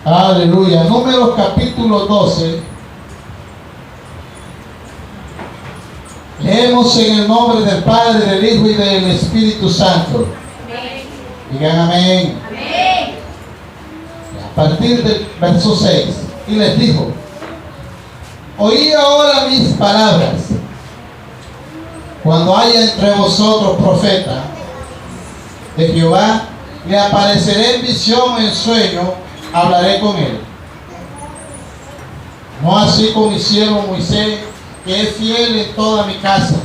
Aleluya. Números capítulo 12. Leemos en el nombre del Padre, del Hijo y del Espíritu Santo. Amén. Digan amén. Amén. A partir del verso 6. Y les dijo: oí ahora mis palabras. Cuando haya entre vosotros profeta de Jehová, le apareceré en visión o en sueño, hablaré con él. No así con mi siervo Moisés, que es fiel en toda mi casa.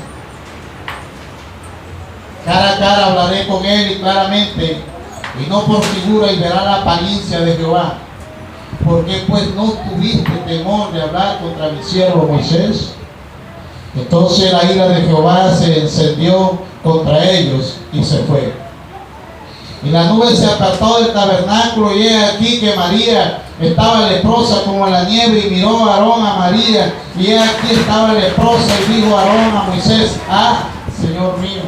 Cara a cara hablaré con él y claramente, y no por figura, y verá la apariencia de Jehová. ¿Por qué pues no tuviste temor de hablar contra mi siervo Moisés? Entonces la ira de Jehová se encendió contra ellos y se fue. Y la nube se apartó del tabernáculo, y he aquí que María estaba leprosa como la nieve, y miró a Aarón a María, y he aquí estaba leprosa, y dijo Aarón a Moisés: ah, Señor mío,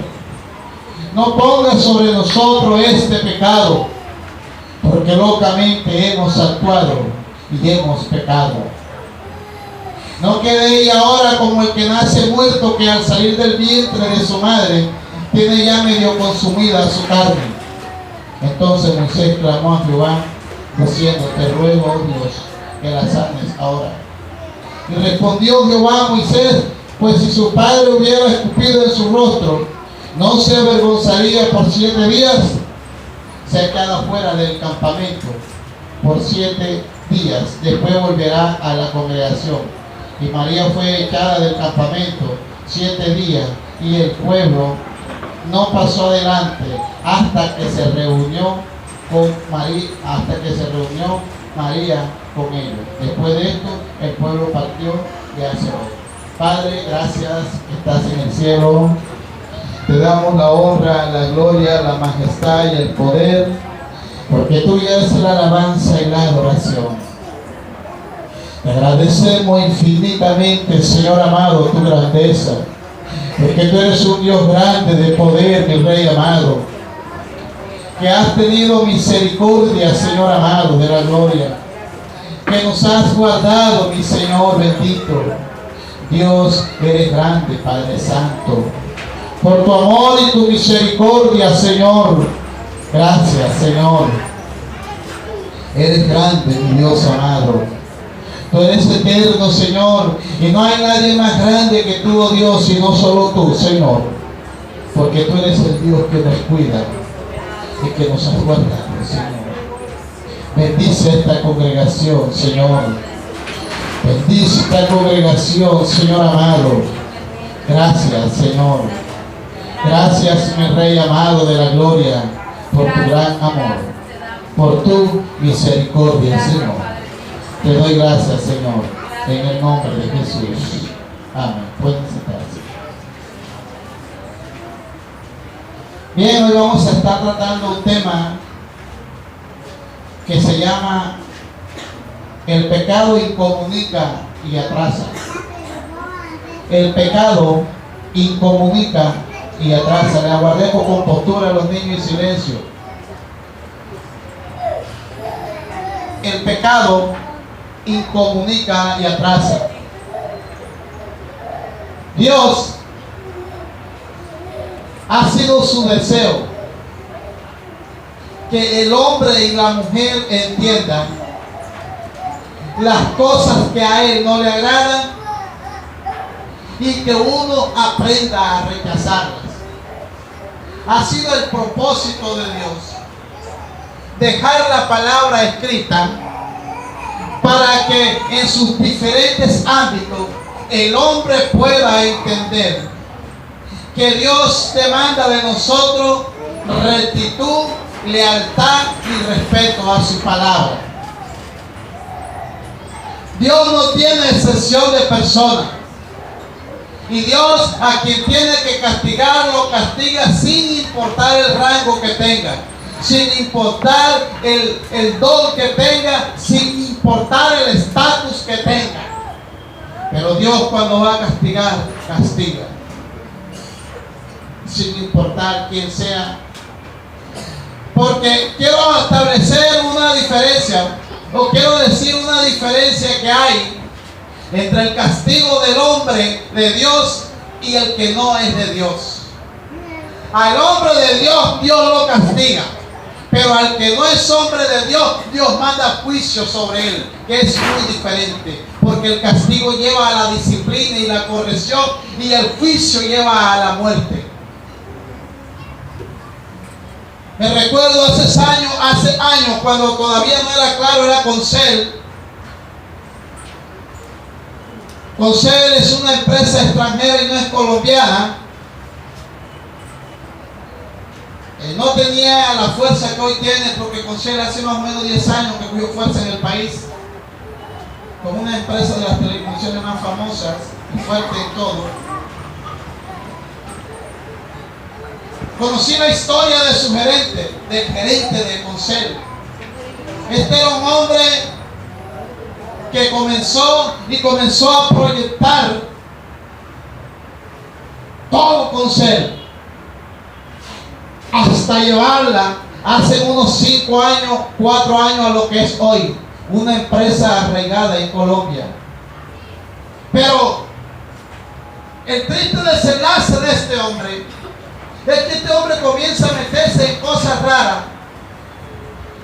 no pongas sobre nosotros este pecado, porque locamente hemos actuado y hemos pecado. No quede ella ahora como el que nace muerto, que al salir del vientre de su madre tiene ya medio consumida su carne. Entonces Moisés clamó a Jehová, diciendo: te ruego, oh Dios, que la sanes ahora. Y respondió Jehová a Moisés: pues si su padre hubiera escupido en su rostro, ¿no se avergonzaría por 7 días? Se ha quedado fuera del campamento por 7 días, después volverá a la congregación. Y María fue echada del campamento 7 días, y el pueblo no pasó adelante hasta que se reunió María con ellos. Después de esto, el pueblo partió de Haserot. Padre, gracias que estás en el cielo. Te damos la honra, la gloria, la majestad y el poder, porque tuya es la alabanza y la adoración. Te agradecemos infinitamente, Señor amado, tu grandeza, porque tú eres un Dios grande de poder, mi Rey amado, que has tenido misericordia, Señor amado, de la gloria, que nos has guardado, mi Señor bendito. Dios, eres grande, Padre Santo, por tu amor y tu misericordia, Señor. Gracias, Señor. Eres grande, mi Dios amado. Tú eres eterno, Señor, y no hay nadie más grande que tú, oh Dios, sino solo tú, Señor, porque tú eres el Dios que nos cuida y que nos has guardado, Señor. Bendice esta congregación, Señor. Bendice esta congregación, Señor amado. Gracias, Señor. Gracias, mi Rey amado de la gloria, por tu gran amor, por tu misericordia, Señor. Te doy gracias, Señor, en el nombre de Jesús. Amén. Pueden sentarse. Bien, hoy vamos a estar tratando un tema que se llama: el pecado incomunica y atrasa. El pecado incomunica y atrasa. Le aguardemos con postura a los niños y silencio. El pecado incomunica y atrasa. Dios, ha sido su deseo que el hombre y la mujer entiendan las cosas que a Él no le agradan y que uno aprenda a rechazarlas. Ha sido el propósito de Dios dejar la palabra escrita para que en sus diferentes ámbitos el hombre pueda entender que Dios demanda de nosotros rectitud, lealtad y respeto a su palabra. Dios no tiene excepción de persona, y Dios, a quien tiene que castigar, lo castiga sin importar el rango que tenga, sin importar el don que tenga, sin importar el estatus que tenga. Pero Dios, cuando va a castigar, castiga sin importar quién sea. Porque quiero establecer una diferencia O quiero decir una diferencia que hay entre el castigo del hombre de Dios y el que no es de Dios. Al hombre de Dios, Dios lo castiga. Pero al que no es hombre de Dios, Dios manda juicio sobre él, que es muy diferente. Porque el castigo lleva a la disciplina y la corrección, y el juicio lleva a la muerte. Me recuerdo hace años, cuando todavía no era claro, era Concel. Concel es una empresa extranjera y no es colombiana. No tenía la fuerza que hoy tiene, porque Concel hace más o menos 10 años que cogió fuerza en el país, como una empresa de las telecomunicaciones más famosas y fuerte en todo. Conocí la historia de su gerente, del gerente de Concel. Este era un hombre que comenzó a proyectar todo Concel, hasta llevarla hace unos 5 años, 4 años a lo que es hoy, una empresa arraigada en Colombia. Pero el triste desenlace de este hombre es que este hombre comienza a meterse en cosas raras,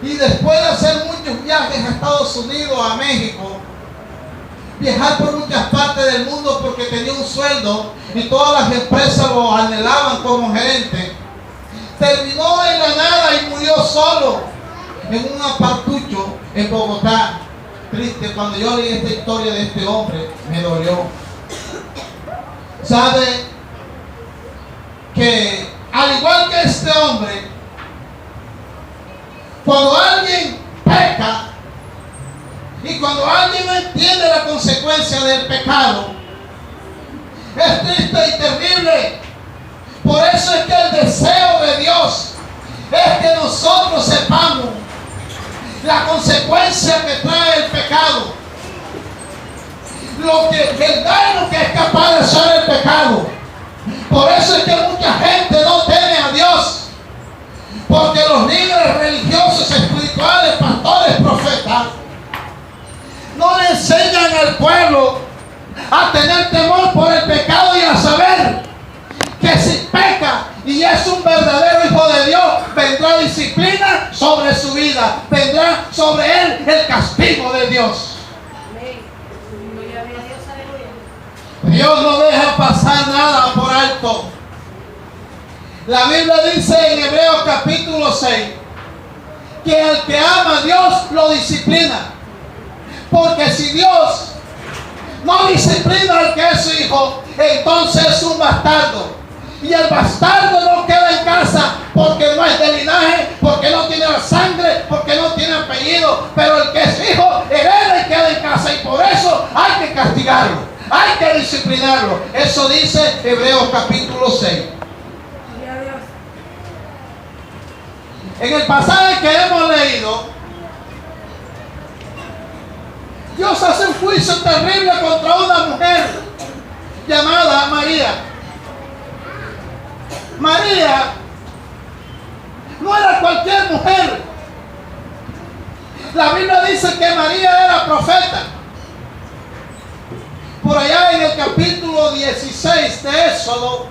y después de hacer muchos viajes a Estados Unidos, a México, viajar por muchas partes del mundo porque tenía un sueldo y todas las empresas lo anhelaban como gerente, terminó en la nada y murió solo en un apartucho en Bogotá. Triste, cuando yo leí esta historia de este hombre, me dolió. ¿Sabe? Que al igual que este hombre, cuando alguien peca y cuando alguien no entiende la consecuencia del pecado, es triste y terrible. Por eso es que el deseo de Dios es que nosotros sepamos la consecuencia que trae el pecado, el daño que es capaz de hacer el pecado. Por eso es que mucha gente no teme a Dios, porque los líderes religiosos, espirituales, pastores, profetas, no le enseñan al pueblo a tener temor por el pecado y a saber que si peca y es un verdadero hijo de Dios, vendrá disciplina sobre su vida, vendrá sobre él el castigo de Dios. Dios no deja pasar nada por alto. La Biblia dice en Hebreos capítulo 6 que el que ama a Dios lo disciplina, porque si Dios no disciplina al que es su hijo, entonces es un bastardo. Y el bastardo no queda en casa porque no es de linaje, porque no tiene la sangre, porque no tiene apellido. Pero el que es hijo hereda y queda en casa, y por eso hay que castigarlo, hay que disciplinarlo. Eso dice Hebreos capítulo 6. En el pasaje que hemos leído, Dios hace un juicio terrible contra una mujer llamada María. María no era cualquier mujer. La Biblia dice que María era profeta. Por allá en el capítulo 16 de Éxodo,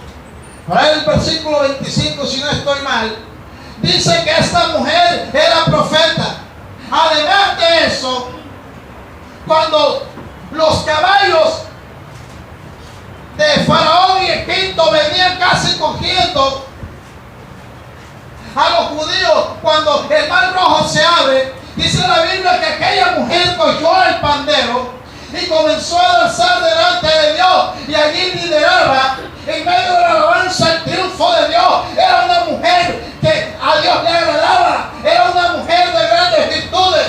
por ahí el versículo 25, si no estoy mal, dice que esta mujer era profeta. Además de eso, cuando los caballos de Faraón y Egipto venían casi cogiendo a los judíos, cuando el mar rojo se abre, dice la Biblia que aquella mujer cogió el pandero y comenzó a danzar delante de Dios, y allí lideraba en medio de la alabanza el triunfo de Dios. Era una mujer que a Dios le agradaba, era una mujer de grandes virtudes.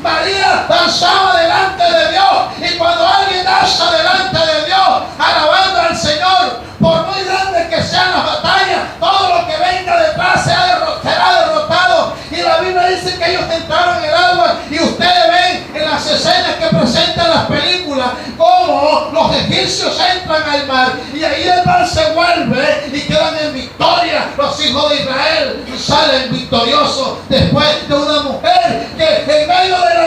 María danzaba delante de Dios, y cuando alguien danza delante de Dios alabando al Señor, por muy grandes que sean las batallas, todo lo que venga detrás será derrotado. Y la Biblia dice que ellos entraron en el agua, y ustedes ven en las escenas que presentan las películas cómo los egipcios entran al mar, y ahí el mar se vuelve y quedan en victoria los hijos de Israel, y salen victoriosos después de una mujer que en medio de la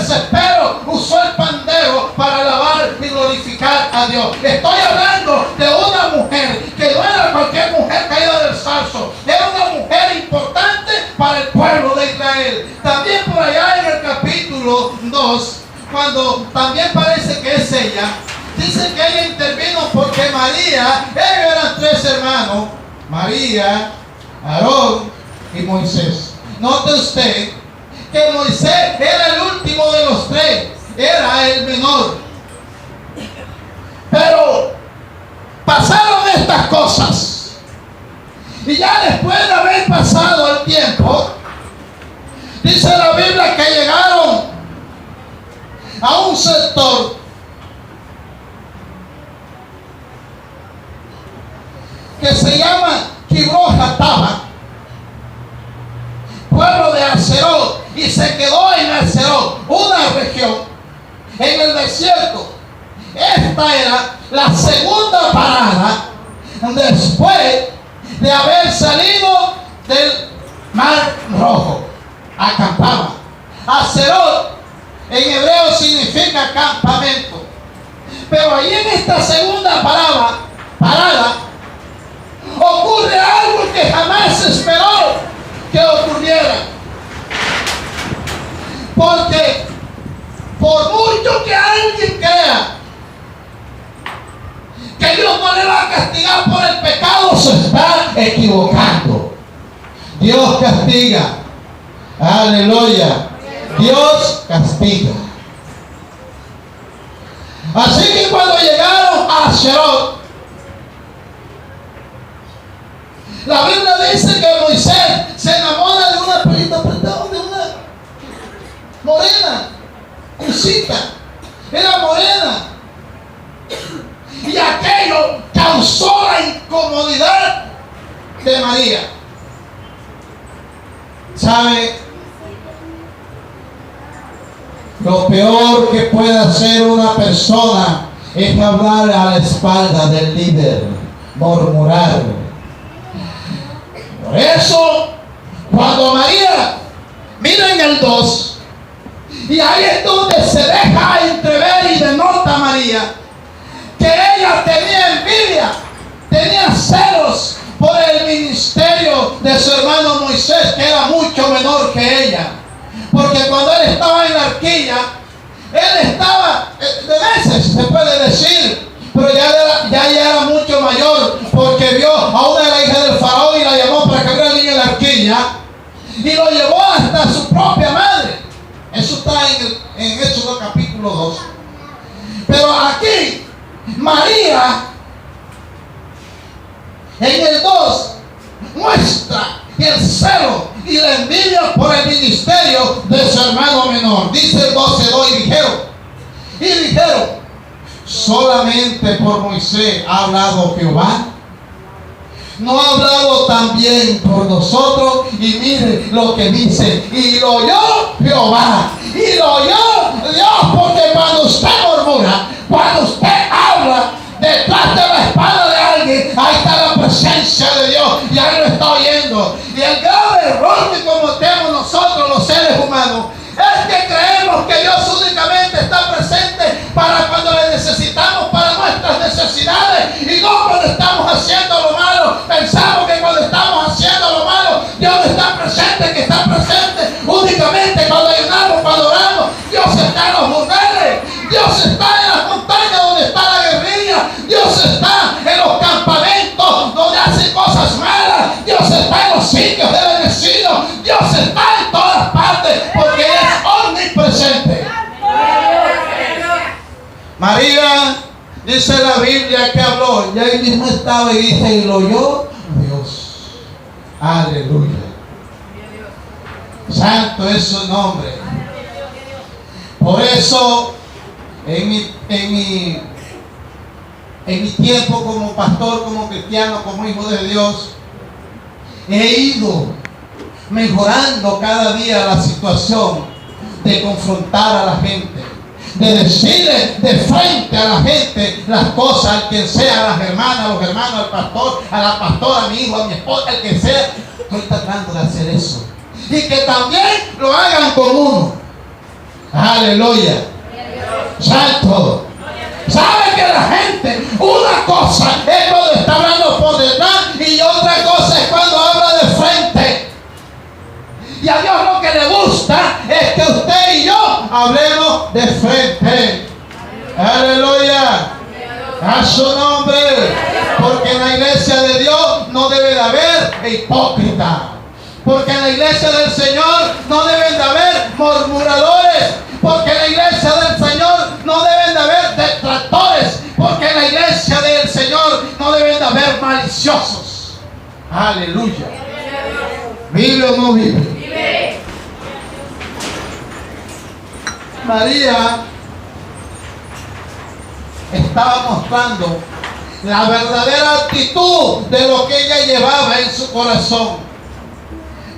desespero usó el pandero para alabar y glorificar a Dios. Estoy hablando de una mujer que no era cualquier mujer caída del zarzo. Era una mujer importante para el pueblo de Israel. También por allá en el capítulo 2, cuando también parece que es ella, dice que ella intervino porque María, ellos eran 3 hermanos, María, Aarón y Moisés. Note usted que Moisés era el último de los 3, era el menor. Pero pasaron estas cosas y ya después de haber pasado el tiempo, dice la Biblia que llegaron a un sector que se llama Kibroth-Hattaavah, pueblo de Haserot, y se quedó en Haserot, una región en el desierto. Esta era la segunda parada después de haber salido del Mar Rojo. Acampaba. Haserot en hebreo significa campamento. Pero ahí en esta segunda parada ocurre algo que jamás se esperó que ocurriera. Porque por mucho que alguien crea que Dios no le va a castigar por el pecado, se está equivocando. Dios castiga. Aleluya. Dios castiga. Así que cuando llegaron a Haserot, la Biblia dice que Moisés se enamora de una perita, de una morena, cusita, era morena. Y aquello causó la incomodidad de María. ¿Sabe? Lo peor que puede hacer una persona es hablar a la espalda del líder, murmurar. Por eso, cuando María, miren el 2, y ahí es donde se deja entrever y denota María que ella tenía envidia, tenía celos por el ministerio de su hermano Moisés, que era mucho menor que ella. Porque cuando él estaba en la arquilla, él estaba de meses, se puede decir, pero ya era mucho mayor, porque vio a una de las hijas del faraón y la llamó para que abriera el niño en la arquilla y lo llevó hasta su propia madre. Eso está en Éxodo capítulo 2. Pero aquí María en el 2 muestra el celo y la envidia por el ministerio de su hermano menor. Dice el 12:2, y dijeron, solamente por Moisés ha hablado Jehová, no ha hablado también por nosotros. Y mire lo que dice, y lo oyó Jehová, y lo oyó Dios, porque cuando usted murmura, cuando usted habla detrás de la espalda de alguien, ahí está la presencia de Dios y ahí lo está oyendo. Y el grave error que cometemos nosotros los seres humanos es que creemos que Dios únicamente está presente para cuando le necesitamos para nuestras necesidades, y no cuando estamos haciendo lo malo. Pensamos que cuando estamos haciendo lo malo Dios no está presente, que está presente únicamente cuando ayunamos, cuando oramos. Dios está en los lugares, Dios está en las montañas donde está la guerrilla, Dios está en los campamentos donde hacen cosas malas, Dios está en los sitios de bendecidos, Dios está en todas partes porque Él es omnipresente. María, dice la Biblia que habló, y ahí mismo estaba y dice, y lo oyó Dios. Aleluya. Santo es su nombre. Por eso, en mi tiempo como pastor, como cristiano, como hijo de Dios, he ido mejorando cada día la situación de confrontar a la gente, de decirle de frente a la gente las cosas, al quien sea, a las hermanas, a los hermanos, al pastor, a la pastora, a mi hijo, a mi esposa, al que sea. Estoy tratando de hacer eso, y que también lo hagan con uno. Aleluya. Santo. ¿Sabe que la gente, una cosa es cuando está hablando por detrás y otra cosa es cuando habla de frente? Y a Dios lo que le gusta es que usted y yo hablemos de frente. Aleluya. A su nombre. Porque en la iglesia de Dios no debe de haber hipócrita. Porque en la iglesia del Señor no deben de haber murmuradores. Porque en la iglesia del Señor no deben de haber detractores. Porque en la iglesia del Señor no deben de haber maliciosos. Aleluya. ¿Vive o no vive? Vive. María estaba mostrando la verdadera actitud de lo que ella llevaba en su corazón.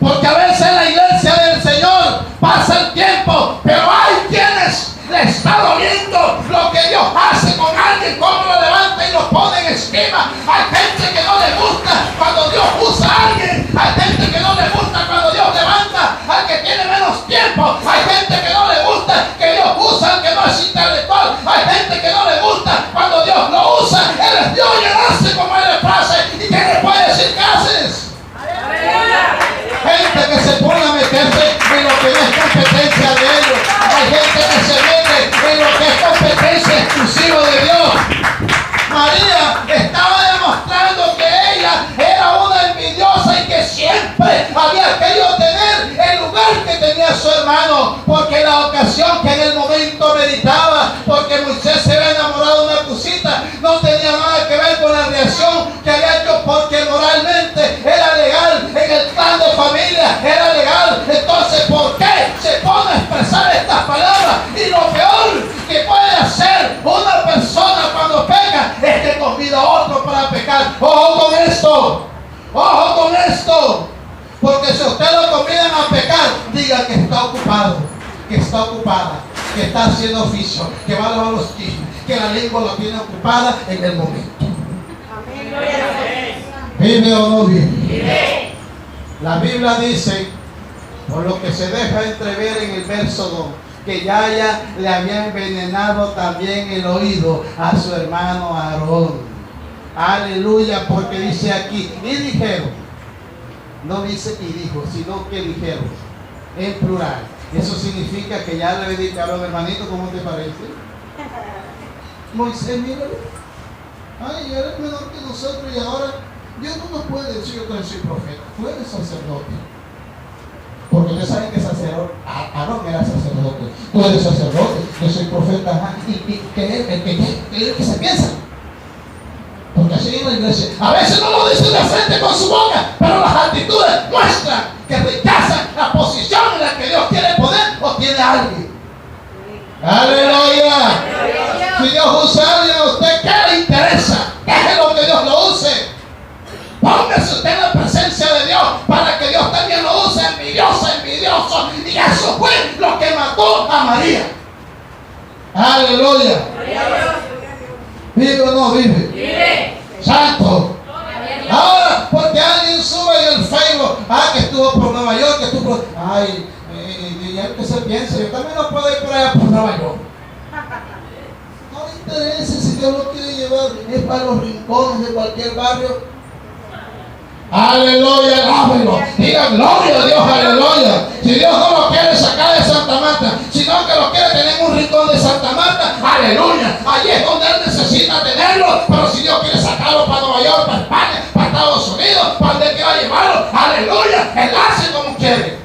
Porque a veces en la iglesia del Señor pasa el tiempo, pero hay quienes le está doliendo lo que Dios hace con alguien, cómo lo levanta y lo pone en estima. Hay gente que no le gusta cuando Dios usa a alguien. Hay gente que no le gusta cuando Dios levanta al que tiene menos tiempo. Hay gente que no le gusta que Dios usa al que no es intelectual. Hay gente que no le gusta cuando Dios lo usa. Él es Dios y él hace como él le place. ¿Y qué le puede decir que haces? Gente que se pone a meterse en lo que no es competencia de ellos. Hay gente que se mete en lo que es competencia exclusiva de Dios. María estaba demostrando que ella era una envidiosa y que siempre había querido tener el lugar que tenía su hermano. Porque la ocasión que en el momento meditaba, porque Moisés se había enamorado de una cosita, no tenía nada que ver con la reacción que había hecho, porque moralmente era legal, en el plan de familia era legal. Entonces, ¿por qué se pone a expresar estas palabras? Y lo peor que puede hacer una persona cuando peca es que convida a otro para pecar. Ojo con esto, ojo con esto, porque si usted lo convidan a pecar, diga que está ocupado, que está ocupada, que está haciendo oficio, que va a lavar los chismes, que la lengua lo tiene ocupada en el momento. ¿Vive o no vive? Vive. La Biblia dice, por lo que se deja entrever en el verso 2, que ya le había envenenado también el oído a su hermano Aarón. Aleluya, porque dice aquí, y dijeron, no dice y dijo, sino que dijeron, en plural. Eso significa que ya le había dicho a Aarón, hermanito, ¿cómo te parece? Moisés, míralo. Ay, eres menor que nosotros y ahora Dios no nos puede decir que yo soy profeta. Tú eres sacerdote. Porque ustedes saben que Aarón era sacerdote. Tú eres sacerdote, yo soy profeta. Ajá. ¿Y qué es que se piensa? Porque así en la iglesia, a veces no lo dicen de frente con su boca, pero las actitudes muestran que rechazan la posición en la que Dios quiere poner o tiene a alguien. ¡Aleluya! Si Dios usa a alguien a usted, ¿qué le interesa? Déjelo que Dios lo use. Póngase usted en la presencia de Dios para que Dios también lo use, envidioso. Y eso fue lo que mató a María. Aleluya. ¿Vive o no vive? Vive. Santo. Ahora, porque alguien sube en el Facebook, que estuvo por Nueva York, que estuvo por... Ay, ya que se piensa, yo también no puedo ir por allá por Nueva York. No le interesa si Dios lo quiere llevar, es para los rincones de cualquier barrio. Aleluya, alábelo. Diga gloria a Dios, aleluya. Si Dios no lo quiere sacar de Santa Marta, sino que lo quiere tener en un rincón de Santa Marta, aleluya. Allí es donde Él necesita tenerlo. Pero si Dios quiere sacarlo para Nueva York, para España, para Estados Unidos, para donde quiera llevarlo, aleluya, Él hace como quiere.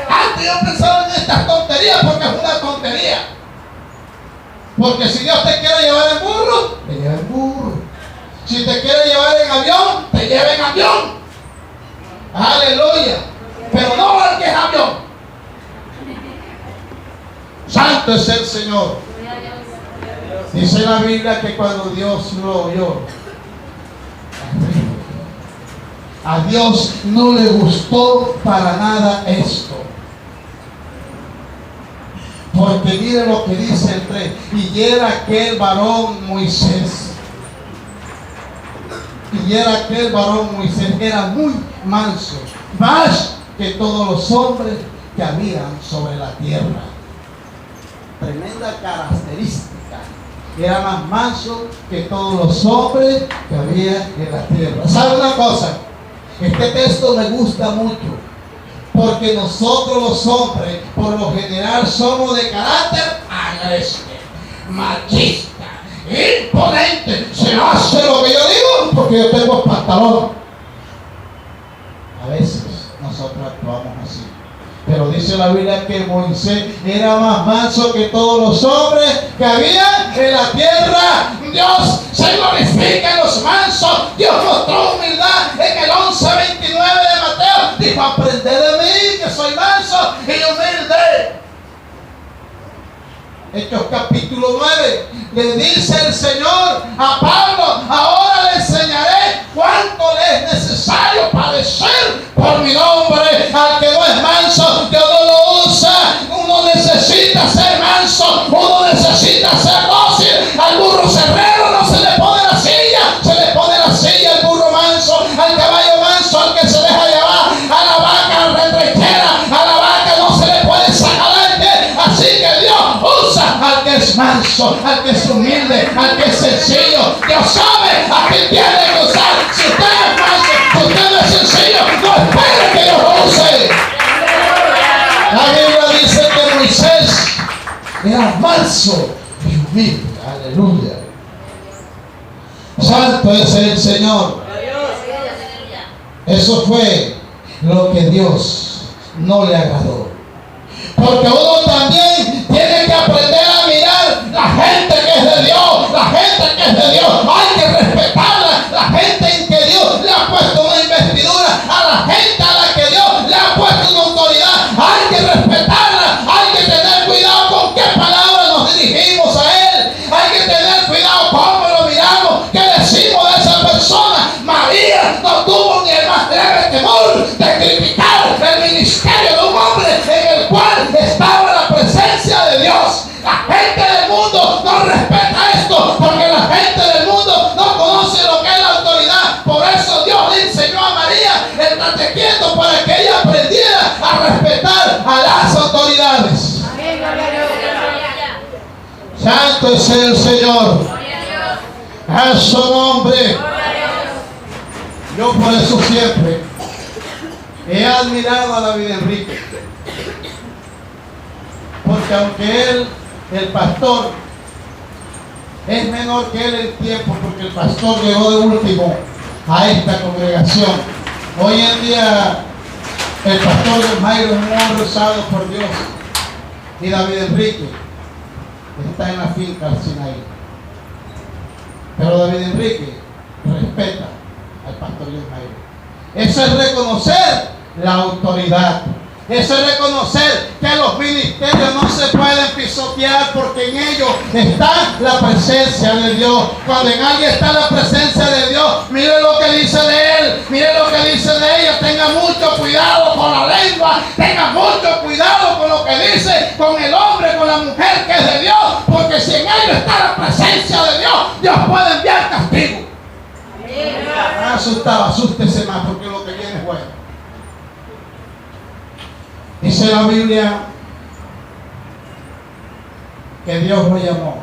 Antes yo pensaba en estas tonterías porque es una tontería. Porque si Dios te quiere llevar en burro, te lleva en burro. Si te quiere llevar en avión, te lleva en avión. Aleluya. Pero no al que es avión. Santo es el Señor. Dice la Biblia que cuando Dios lo oyó, a Dios no le gustó para nada esto. Porque mire lo que dice el 3. Y era aquel varón Moisés. Y era aquel varón Moisés, era muy manso, más que todos los hombres que habían sobre la tierra. tremenda característica. Era más manso que todos los hombres que había en la tierra. ¿Sabe una cosa? Este texto me gusta mucho, porque nosotros los hombres, por lo general, somos de carácter agresivo, machista, imponente. Se hace lo que yo digo porque yo tengo pantalón. A veces nosotros actuamos así. Pero dice la Biblia que Moisés era más manso que todos los hombres que había en la tierra. Dios se glorifica en los mansos. Dios mostró humildad en el 11:29 de Mateo. Dijo: aprended de mí, que soy manso y humilde. Hechos capítulo 9, le dice el Señor a Pablo: ahora le enseñaré cuánto le es necesario padecer por mi nombre. Al que no es manso, Dios no lo usa. Uno necesita ser manso, uno necesita ser dócil. Al burro cerrero no se le pone la silla, se le pone la silla al burro manso, al caballo manso, al que se deja llevar, a la vaca retrechera, a la vaca no se le puede sacar adelante. Así que Dios usa al que es manso, al que es humilde, al que es sencillo. Dios sabe a quién tiene que usar. Si usted es manso, si usted no es sencillo, no espere que Dios lo use. La Biblia dice que Moisés era manso y humilde. Aleluya. Santo es el Señor. Eso fue lo que Dios no le agradó. Porque uno también tiene que aprender a mirar la gente que es de Dios, la gente que es de Dios. Hay que respetarla, la gente en que Dios le ha puesto una investidura, a la gente a la que Dios le ha puesto una autoridad. Hay que respetarla, hay que tener cuidado con qué palabras nos dirigimos a Él. Hay que tener cuidado cómo lo miramos, qué decimos de esa persona. María no tuvo ni el más leve temor de criticar el ministerio de un hombre en el cual estaba la presencia de Dios. La gente del mundo no respeta esto, porque la gente del mundo no conoce lo que es la autoridad. Por eso Dios le enseñó a María el catequeto, para que ella aprendiera a respetar a las autoridades. Santo es el Señor. A su nombre. Yo por eso siempre he admirado a David Enrique, porque aunque él, el pastor, es menor que él en tiempo, porque el pastor llegó de último a esta congregación. Hoy en día el pastor de Jairo es un hombre usado por Dios, y David Enrique está en la finca al Sinaí. Pero David Enrique respeta al pastor de Jairo. Eso es reconocer la autoridad. Eso es reconocer que los ministerios no se pueden pisotear, porque en ellos está la presencia de Dios. Cuando en alguien está la presencia de Dios, mire lo que dice de él, mire lo que dice de ella. Tenga mucho cuidado con la lengua, tenga mucho cuidado con lo que dice, con el hombre, con la mujer que es de Dios, porque si en ellos está la presencia de Dios, Dios puede enviar castigo. Asustado, asústese más, porque lo que viene es bueno. Dice la Biblia que Dios lo llamó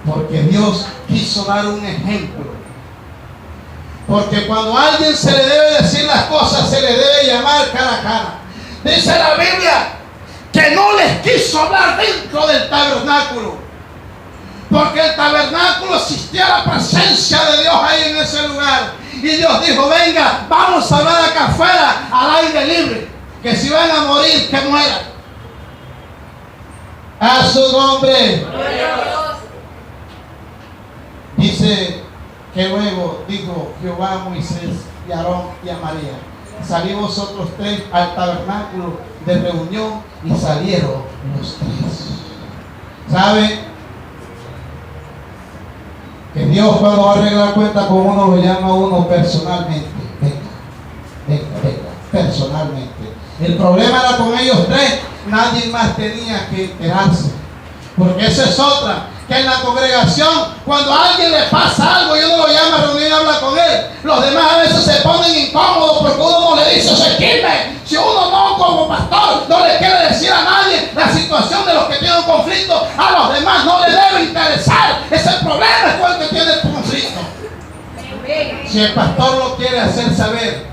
porque Dios quiso dar un ejemplo. Porque cuando a alguien se le debe decir las cosas, se le debe llamar cara a cara. Dice la Biblia que no les quiso hablar dentro del tabernáculo, porque el tabernáculo existía la presencia de Dios ahí en ese lugar. Y Dios dijo: venga, vamos a hablar acá afuera, al aire libre. Que si van a morir, que mueran. A su nombre. Dice que luego dijo Jehová a Moisés y a Aarón y a María: salid vosotros tres al tabernáculo de reunión. Y salieron los tres. ¿Sabe? Que Dios, cuando va a arreglar cuenta con uno, lo llama a uno personalmente. Venga, personalmente. El problema era con ellos tres. Nadie más tenía que enterarse, porque esa es otra, que en la congregación, cuando a alguien le pasa algo y uno lo llama a reunir y habla con él, los demás a veces se ponen incómodos, porque uno no le dice ese chisme. Si uno no, como pastor, no le quiere decir a nadie la situación de los que tienen conflictos a los demás no le debe interesar. Ese problema es con el que tiene el conflicto. Si el pastor lo quiere hacer saber,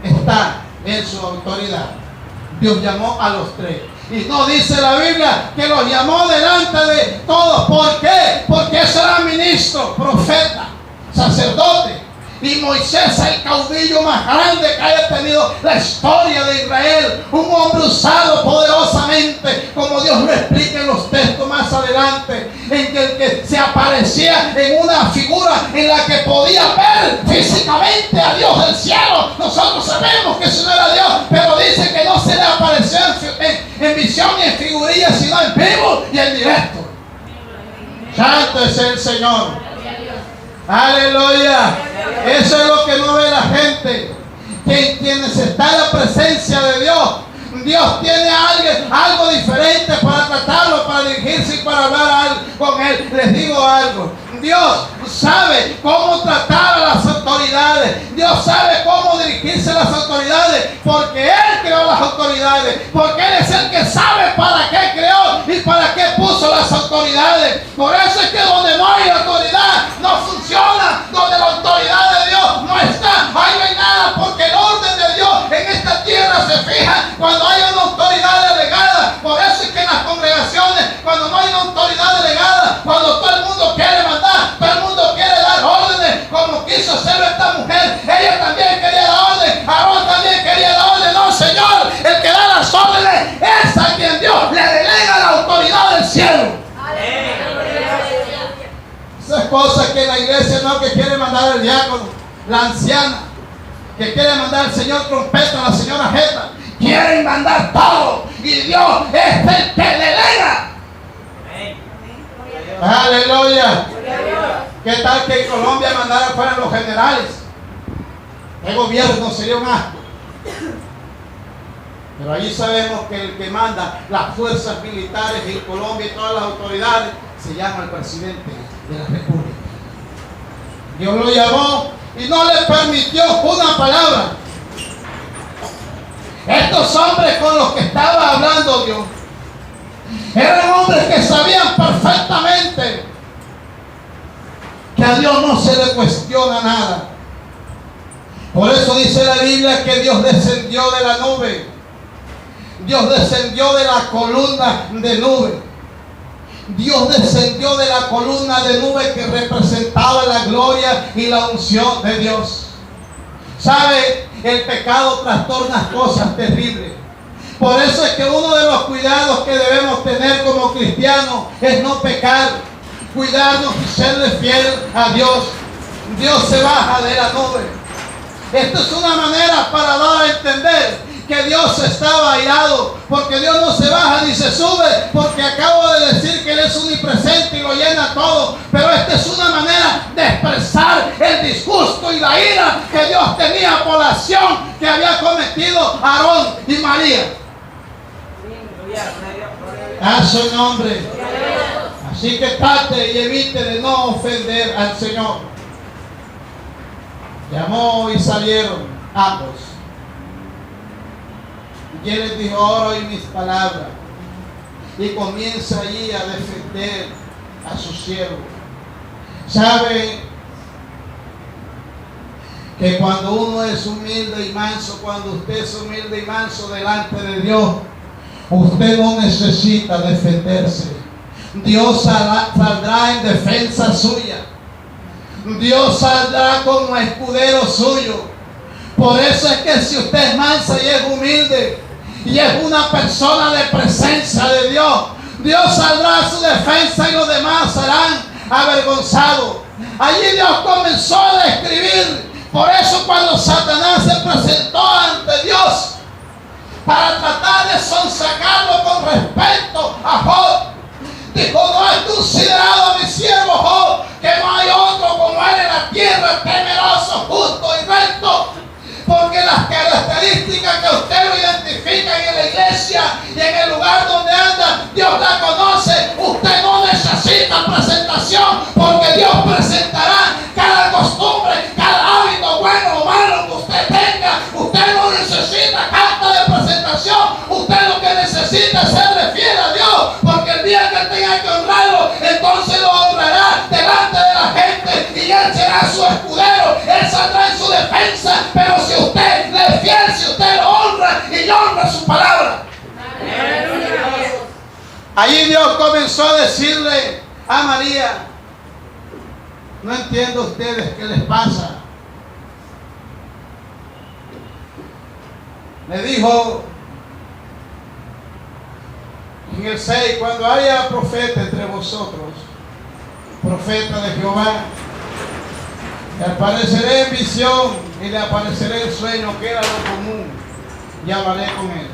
está en su autoridad. Dios llamó a los tres. Y no dice la Biblia que los llamó delante de todos. ¿Por qué? Porque ese era ministro, profeta, sacerdote. Y Moisés es el caudillo más grande que haya tenido la historia de Israel. Un hombre usado poderosamente, como Dios lo explica en los textos más adelante, en que el que se aparecía en una figura en la que podía ver físicamente a Dios del cielo. Nosotros sabemos que eso no era Dios, pero dice que no se le apareció en visión y en figurillas, sino en vivo y en directo. Santo es el Señor. Aleluya. Eso es lo que no ve la gente. Que quienes están en la presencia de Dios, Dios tiene algo diferente para tratarlo, para dirigirse y para hablar con Él. Les digo algo. Dios sabe cómo tratar a las autoridades. Dios sabe cómo dirigirse a las autoridades, porque Él creó las autoridades, porque Él es el que sabe para qué creó y para qué puso las autoridades. Por eso es que donde no hay autoridad no funciona. Donde la autoridad de Dios no está, ahí no hay nada, porque el orden de Dios en esta tierra se fija cuando hay una autoridad delegada. Por eso es que en las congregaciones, cuando no hay una autoridad delegada, cuando todo el mundo quiere mandar, todo el mundo quiere dar órdenes, como quiso hacer esta mujer, ella también quería dar orden, Aarón también quería dar orden. No, Señor, el que da las órdenes es a quien Dios le delega la autoridad del cielo. Esas cosas que la iglesia no, que quiere mandar el diácono, la anciana, que quiere mandar el señor trompeta, la señora jeta, quieren mandar todo, y Dios es el que delega. Aleluya. ¿Qué tal que en Colombia mandaran fuera los generales? El gobierno sería un asco. Pero allí sabemos que el que manda las fuerzas militares en Colombia y todas las autoridades se llama el presidente de la República. Dios lo llamó y no le permitió una palabra. Estos hombres con los que estaba hablando Dios eran hombres que sabían perfectamente que a Dios no se le cuestiona nada. Por eso dice la Biblia que Dios descendió de la nube. Dios descendió de la columna de nube. Dios descendió de la columna de nube que representaba la gloria y la unción de Dios. ¿Sabe? El pecado trastorna cosas terribles. Por eso es que uno de los cuidados que debemos tener como cristianos es no pecar, cuidarnos y serle fiel a Dios. Dios se baja de la nube. Esto es una manera para dar a entender que Dios estaba airado, porque Dios no se baja ni se sube, porque acabo de decir que Él es omnipresente y lo llena todo. Pero esta es una manera de expresar el disgusto y la ira que Dios tenía por la acción que había cometido Aarón y María. A su nombre. Así que trate y evite de no ofender al Señor. Llamó y salieron ambos. Y Él les dijo: ahora oí mis palabras. Y comienza allí a defender a su siervo. ¿Sabe? Que cuando uno es humilde y manso, cuando usted es humilde y manso delante de Dios, usted no necesita defenderse. Dios saldrá en defensa suya. Dios saldrá como escudero suyo. Por eso es que si usted es mansa y es humilde y es una persona de presencia de Dios, Dios saldrá a su defensa y los demás serán avergonzados. Allí Dios comenzó a describir. Por eso cuando Satanás se presentó ante Dios para tratar de sonsacarlo con respecto a Job, dijo: ¿no has considerado a mi siervo Job, que no hay otro como él en la tierra, temeroso, justo y recto? Porque las características que usted lo identifican en la iglesia y en el lugar donde anda, Dios la conoce. Usted no necesita presentación, porque Dios presentará cada costumbre, cada hábito bueno o malo que usted tenga. Usted no necesita carta de presentación. Usted lo que necesita es serle fiel a Dios, porque el día que será su escudero, Él saldrá en su defensa. Pero si usted le es fiel, si usted lo honra y honra su palabra. Allí Dios comenzó a decirle a María: no entiendo ustedes qué les pasa. Le dijo en el 6: cuando haya profeta entre vosotros, profeta de Jehová, le apareceré en visión y le apareceré en sueño, que era lo común, y hablaré con él.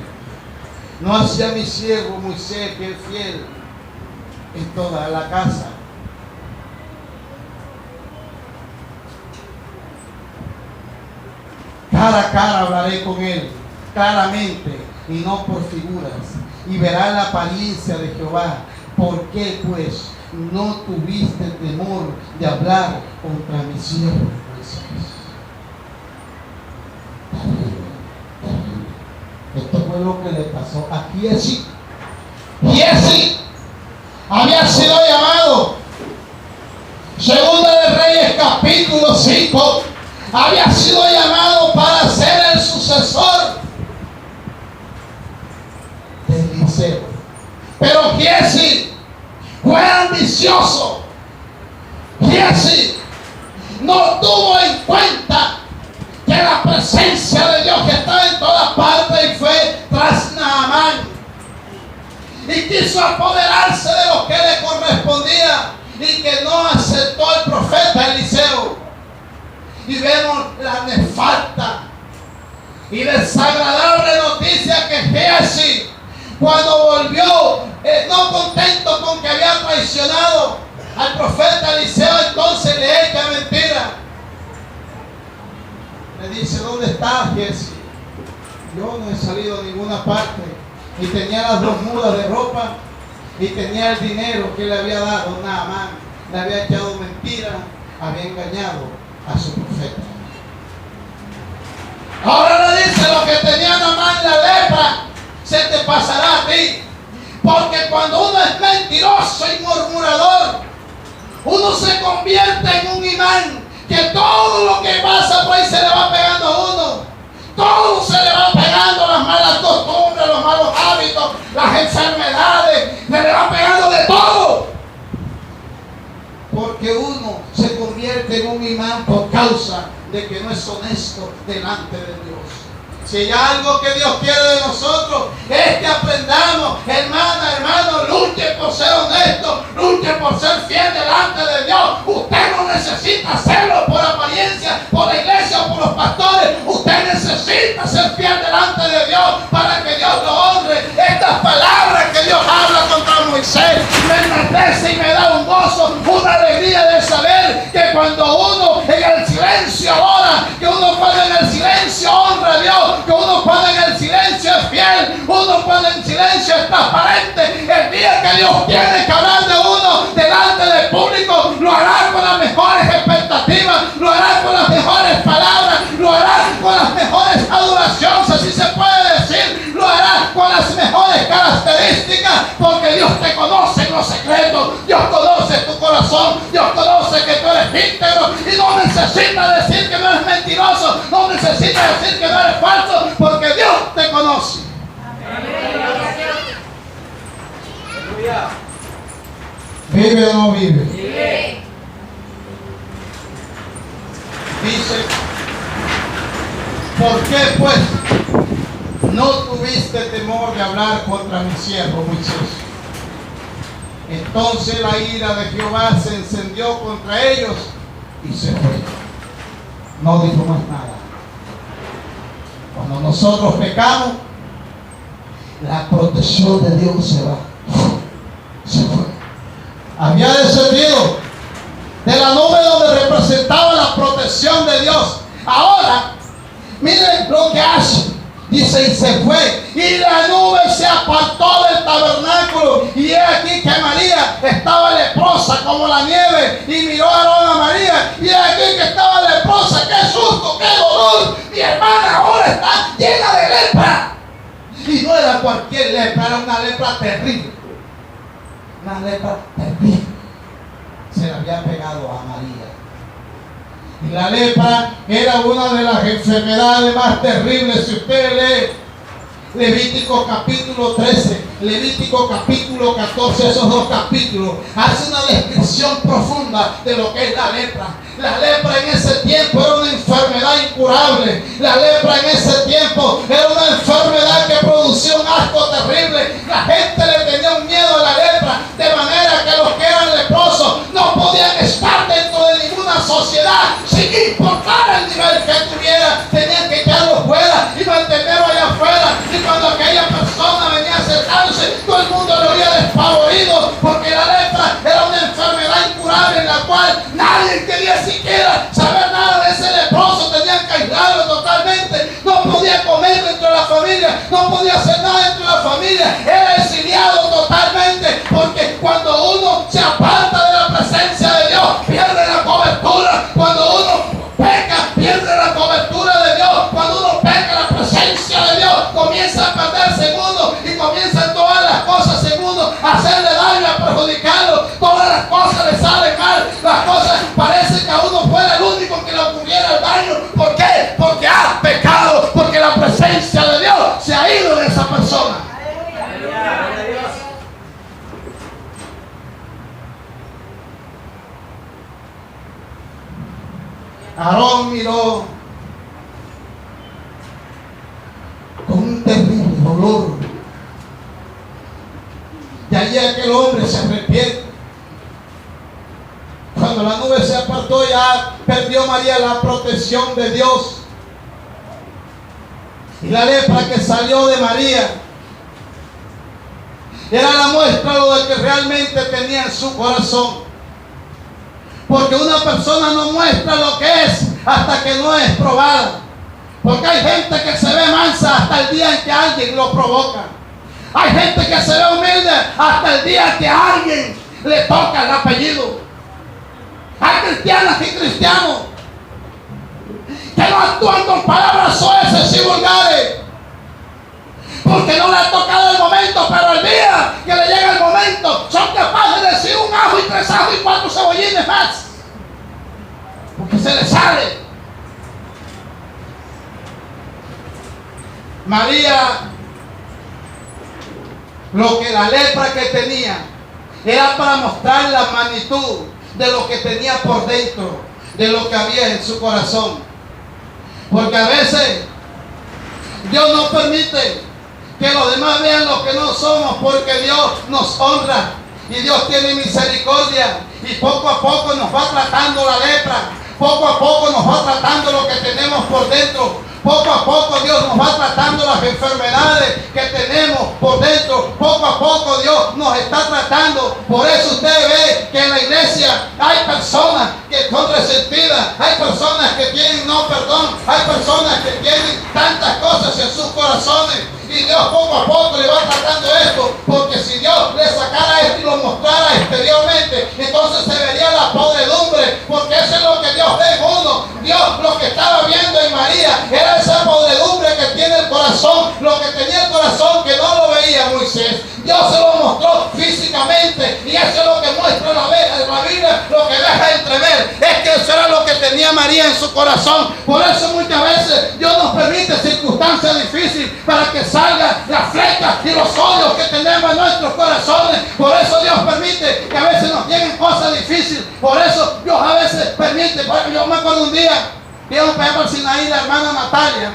No hacia mi siervo Moisés, que es fiel en toda la casa. Cara a cara hablaré con él, claramente y no por figuras, y verá la apariencia de Jehová. ¿Por qué pues no tuviste temor de hablar contra mi siervo Moisés? Esto fue lo que le pasó a Giesi. Giesi había sido llamado, Segunda de Reyes capítulo 5, había sido llamado para ser el sucesor de Eliseo. Pero Giesi fue ambicioso. Giesi no tuvo en cuenta que la presencia de Dios que estaba en todas partes, y fue tras Naamán y quiso apoderarse de lo que le correspondía, y que no aceptó al profeta Eliseo. Y vemos la nefasta y desagradable noticia que Giesi, cuando volvió, no contento con que había traicionado al profeta Eliseo, entonces le echa mentira. Le dice: ¿dónde está Giesi? Yo no he salido a ninguna parte. Y tenía las 2 mudas de ropa y tenía el dinero que le había dado Naamán. Le había echado mentira, había engañado a su profeta. Ahora le dice: lo que tenía Naamán, la lepra, se te pasará a ti. Porque cuando uno es mentiroso y murmurador, uno se convierte en un imán, que todo lo que pasa por ahí se le va pegando a uno. Todo se le va pegando, las malas costumbres, los malos hábitos, las enfermedades, se le va pegando de todo. Porque uno se convierte en un imán por causa de que no es honesto delante de Dios. Si hay algo que Dios quiere de nosotros, es que aprendamos, hermano, luche por ser honesto, luche por ser fiel delante de Dios. Usted no necesita hacerlo por apariencia, por la iglesia o por los pastores. Usted necesita ser fiel delante de Dios para que Dios lo honre. Estas palabras que Dios habla contra Moisés me enaltece y me da un gozo, una alegría de saber que cuando uno en el silencio adora, que uno cuando en el silencio honra a Dios, que uno cuando en el silencio es fiel, uno cuando en silencio es transparente, el día que Dios tiene que hablar de uno delante del público, lo hará con las mejores expectativas, lo hará con las mejores palabras, lo hará con las mejores adoraciones, así se puede decir, lo hará con las mejores características, porque Dios te conoce en los secretos, Dios conoce tu corazón, Dios conoce que tú eres íntegro, y no necesita decir que no eres mentiroso, no necesita decir que no eres falso, porque Dios te conoce. ¿Vive o no vive? Sí. Dice: ¿por qué pues no tuviste temor de hablar contra mi siervo Moisés? Entonces la ira de Jehová se encendió contra ellos y se fue. No dijo más nada. Cuando nosotros pecamos, la protección de Dios se va. Se fue. Había descendido de la nube donde representaba la protección de Dios. Ahora, miren lo que hace. Dice: y se fue, y la nube se apartó del tabernáculo, y he aquí que María estaba leprosa como la nieve, y miró a Aarón a María, y he aquí que estaba leprosa. ¡Qué susto, qué dolor! Mi hermana ahora está llena de lepra. Y no era cualquier lepra, era una lepra terrible. Una lepra terrible. Se le había pegado a María. Y la lepra era una de las enfermedades más terribles. Si usted lee Levítico capítulo 13, Levítico capítulo 14, esos dos capítulos, hace una descripción profunda de lo que es la lepra. La lepra en ese tiempo era una enfermedad incurable. La lepra en ese tiempo era una enfermedad que producía un asco terrible. La gente le tenía un miedo a la lepra, de manera que los que eran leprosos no podían estar dentro de ninguna sociedad, sin importar el nivel que tuviera. Tenían que echarlo fuera y mantenerlo allá afuera. Y cuando aquella persona venía a acercarse, todo el mundo lo había despavorido, porque la lepra era una enfermedad incurable en la cual nadie quería siquiera saber nada de ese leproso. Tenían que aislarlo totalmente. No podía comer dentro de la familia, no podía hacer nada dentro de la familia. Era exiliado totalmente, porque cuando uno se aparta de la presencia de Dios, pierde la cobertura. Cuando uno peca, pierde la cobertura de Dios. Cuando uno peca, la presencia de Dios comienza a perderse en uno, y comienzan todas las cosas en uno a hacerle daño, a perjudicarlo. Todas las cosas le salen mal. Las cosas parece que a uno fuera el único que le ocurriera el daño. ¿Por qué? Porque ha pecado, porque la presencia de Dios se ha ido de esa persona. Aarón miró con un terrible dolor. Y allí aquel hombre se arrepiente. Cuando la nube se apartó, ya perdió María la protección de Dios. Y la lepra que salió de María era la muestra de lo que realmente tenía en su corazón. Porque una persona no muestra lo que es hasta que no es probada. Porque hay gente que se ve mansa hasta el día en que alguien lo provoca. Hay gente que se ve humilde hasta el día que a alguien le toca el apellido. Hay cristianas y cristianos que no actúan con palabras soeces y vulgares, porque no le ha tocado el momento, pero el día que le llega el momento son capaces de decir un ajo y 3 ajos y 4 cebollines más, porque se les sale. María, lo que la lepra que tenía era para mostrar la magnitud de lo que tenía por dentro, de lo que había en su corazón. Porque a veces Dios no permite que los demás vean lo que no somos, porque Dios nos honra y Dios tiene misericordia, y poco a poco nos va tratando la lepra, poco a poco nos va tratando lo que tenemos por dentro. Poco a poco Dios nos va tratando las enfermedades que tenemos por dentro. Poco a poco Dios nos está tratando. Por eso usted ve que en la iglesia hay personas que son resentidas, hay personas que tienen no perdón, hay personas que tienen tantas cosas en sus corazones. Y Dios poco a poco le va tratando esto, porque si Dios le sacara esto y lo mostrara exteriormente, entonces se vería la podredumbre, porque eso es lo que Dios ve en uno. Dios lo que estaba viendo en María era esa podredumbre que tiene el corazón, lo que tenía el corazón que no lo veía Moisés. Dios se lo mostró físicamente, y eso es lo que muestra la Biblia, lo que deja entrever, es que eso era lo que tenía María en su corazón. Por eso muchas veces Dios nos permite circunstancias difíciles para que salgan las flechas y los odios que tenemos en nuestros corazones. Por eso Dios permite que a veces nos lleguen cosas difíciles. Por eso Dios a veces permite. Yo me acuerdo un día que íbamos para allá por Sinaí, la hermana Natalia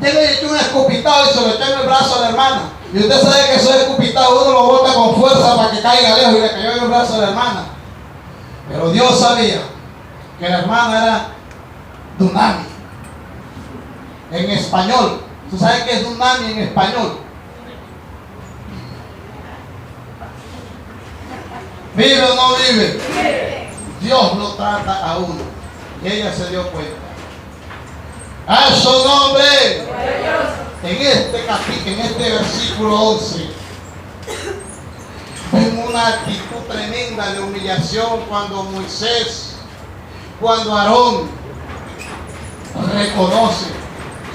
llega y echó un escupitado y se lo echó en el brazo a la hermana. Y usted sabe que esos escupitados uno lo bota con fuerza para que caiga lejos, y le cayó en el brazo a la hermana. Pero Dios sabía que la hermana era Dunami en español. ¿Tú sabes qué es Dunami en español? ¿Vive o no vive? Dios lo trata a uno. Y ella se dio cuenta. ¡A su nombre! En este capítulo, en este versículo 11, vemos una actitud tremenda de humillación cuando Moisés, cuando Aarón reconoce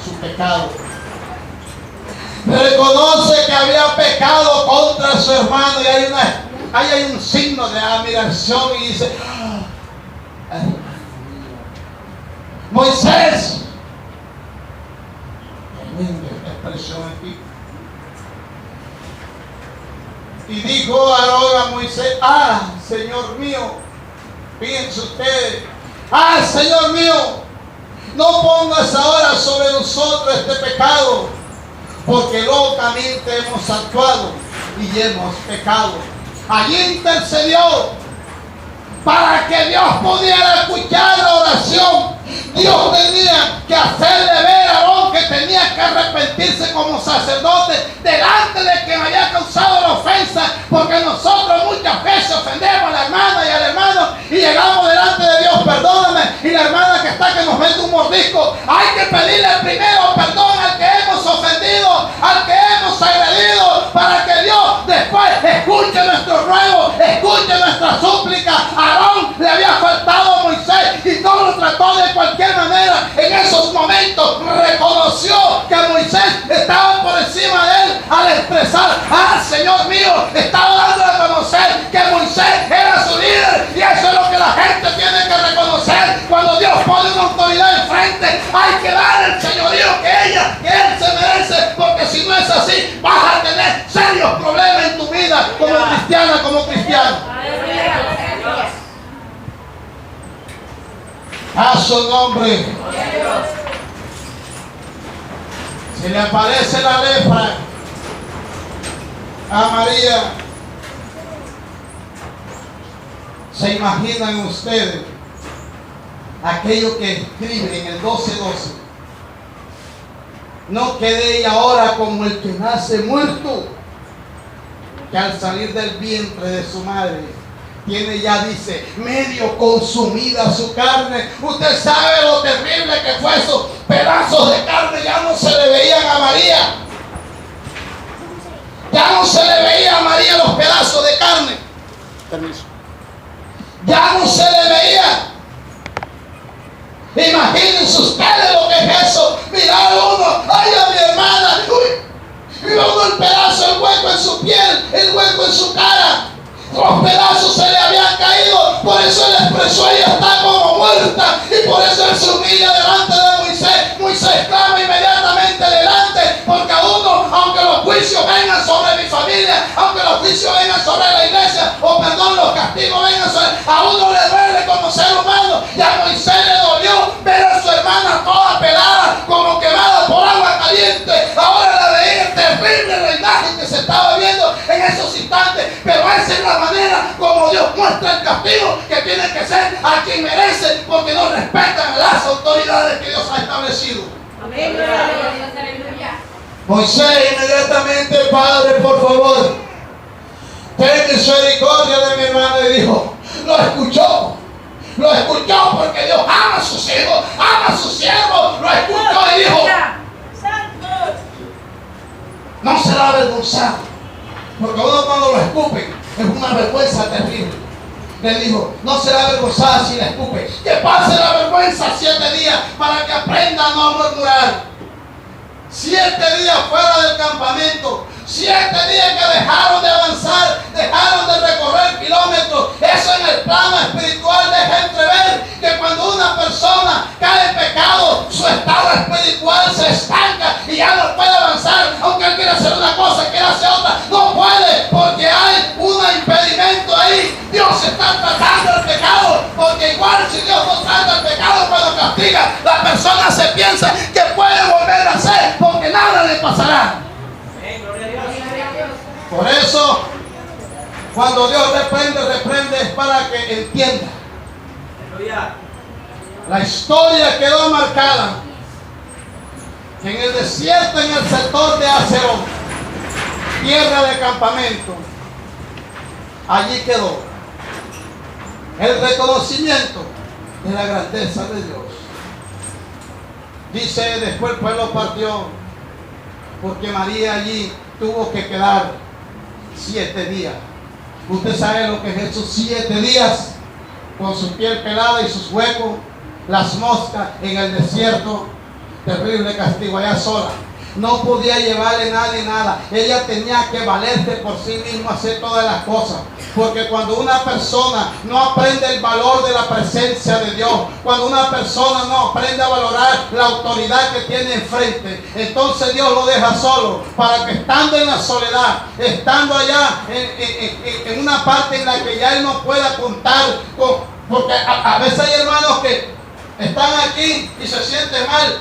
su pecado. Reconoce que había pecado contra su hermano, y hay un signo de admiración, y dice: Moisés, tremenda expresión aquí. Y dijo Aarón a Moisés: Señor mío, fíjense ustedes, Señor mío, no pongas ahora sobre nosotros este pecado, porque locamente hemos actuado y hemos pecado. Allí intercedió para que Dios pudiera escuchar la oración. Dios tenía que hacerle ver a Aarón que tenía que arrepentirse como sacerdote delante de quien había causado la ofensa, porque nosotros muchas veces ofendemos a la hermana y al hermano y llegamos delante de Dios: perdóname, y la hermana que está que nos mete un mordisco. Hay que pedirle primero perdón al que hemos ofendido, al que hemos agredido, para que Dios después escuche nuestro ruego, escuche nuestra súplica. Aarón le había faltado a Moisés y no lo trató de cualquier manera. En esos momentos reconoció que Moisés estaba por encima de él al expresar: Señor mío. Estaba dando a conocer que Moisés era su líder, y eso es lo que la gente tiene que reconocer. Cuando Dios pone una autoridad enfrente, hay que dar el señorío que él se merece, porque si no es así, vas a tener serios problemas en tu vida como cristiana, como cristiano. A su nombre. Se le aparece la lepra a María. ¿Se imaginan ustedes aquello que escribe en el 12:12? No quede ella ahora como el que nace muerto, que al salir del vientre de su madre tiene ya, dice, medio consumida su carne. Usted sabe lo terrible que fue esos pedazos de carne. Ya no se le veían a María. Ya no se le veía a María los pedazos de carne. Permiso. Ya no se le veía. Imagínense ustedes lo que es eso. Mirar uno, ay, a mi hermana, uy, y uno el pedazo, el hueco en su piel, el hueco en su cara. Los pedazos se le habían caído, por eso él expresó: ella está como muerta. Y por eso él se humilla delante de Moisés. Moisés clama inmediatamente delante, porque a uno, aunque los juicios vengan sobre mi familia, aunque los juicios vengan sobre la iglesia, los castigos vengan sobre, a uno le duele como ser humano, y a Moisés le dolió ver a su hermana toda pelada, como quemada por agua caliente. Ahora la veía terrible la imagen que se estaba viendo en esos instantes, pero esa es la manera como Dios muestra el castigo que tiene que ser a quien merece, porque no respetan las autoridades que Dios ha establecido. Amén. Moisés inmediatamente: Padre, por favor, ten misericordia de mi hermano. Y dijo, lo escuchó porque Dios ama a sus hijos, ama a sus siervos. Lo escuchó y dijo: no será avergonzado, porque uno cuando lo escupen es una vergüenza terrible. Le dijo: no será avergonzada si la escupe. Que pase la vergüenza 7 días para que aprenda a no murmurar. 7 días fuera del campamento, 7 días que dejaron de avanzar, dejaron de recorrer kilómetros. Eso en el plano espiritual deja entrever que cuando una persona cae en pecado, su estado espiritual se estanca y ya no puede avanzar. Aunque él quiere hacer una cosa, quiere hacer otra, no puede, porque hay un impedimento ahí. Dios está tratando el pecado, porque igual si Dios no trata el pecado cuando castiga, la persona se piensa que puede volver a hacer, porque nada le pasará. Por eso, cuando Dios reprende es para que entienda. La historia quedó marcada que en el desierto, en el sector de Aserón, tierra de campamento, allí quedó el reconocimiento de la grandeza de Dios. Dice: después el pueblo partió, porque María allí tuvo que quedar 7 días. Usted sabe lo que es esos 7 días, con su piel pelada y sus huecos, las moscas en el desierto, terrible castigo, allá sola. No podía llevarle nadie nada. Ella tenía que valerse por sí misma, hacer todas las cosas. Porque cuando una persona no aprende el valor de la presencia de Dios, cuando una persona no aprende a valorar la autoridad que tiene enfrente, entonces Dios lo deja solo para que, estando en la soledad, estando allá en una parte en la que ya él no pueda contar con, porque a veces hay hermanos que están aquí y se sienten mal.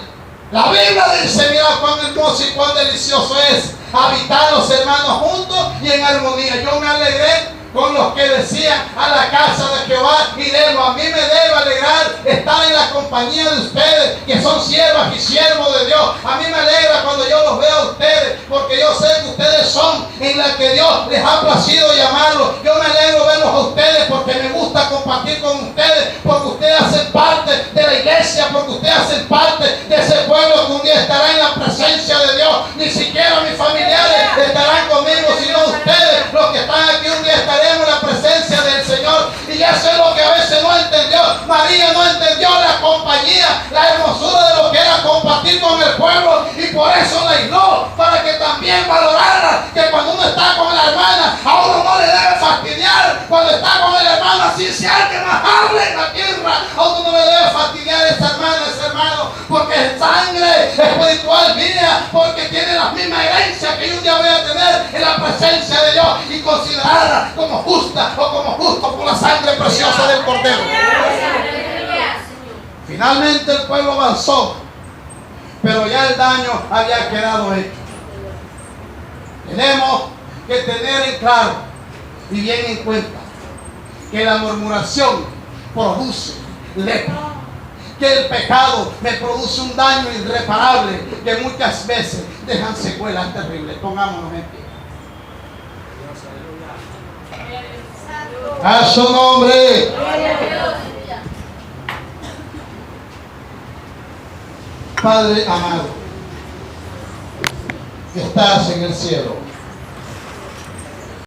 La Biblia dice, mira cuán hermoso y cuán delicioso es habitar los hermanos juntos y en armonía. Yo me alegré con los que decían, a la casa de Jehová iremos. A mí me debe alegrar estar en la compañía de ustedes, que son siervas y siervos de Dios. A mí me alegra cuando yo los veo a ustedes, porque yo sé que ustedes son en la que Dios les ha placido llamarlos. Yo me alegro verlos a ustedes porque me gusta compartir con ustedes, porque ustedes hacen parte de la iglesia, porque ustedes hacen parte de ese pueblo que un día estará en la presencia de Dios. Ni siquiera mis familiares estarán conmigo, sino ustedes, los que están aquí, un día estarán en la presencia del Señor. Y eso es lo que a veces no entendió. María no entendió la compañía, la hermosura de lo que era compartir con el pueblo, y por eso la aisló, para que también valorara que cuando uno está con la hermana, a uno no le debe fastidiar. Cuando está con el hermano, así si alguien más habla en la tierra, a uno no le debe fastidiar esa hermana, ese hermano, porque es sangre espiritual mía, porque tiene la misma herencia que yo un día voy a tener en la presencia de Dios, y considerada como justa o como justo por la sangre preciosa del Cordero. Finalmente el pueblo avanzó, pero ya el daño había quedado hecho. Tenemos que tener en claro y bien en cuenta que la murmuración produce lepra, que el pecado me produce un daño irreparable que muchas veces dejan secuelas terribles. Pongámonos en pie. A su nombre. Padre amado, que estás en el cielo,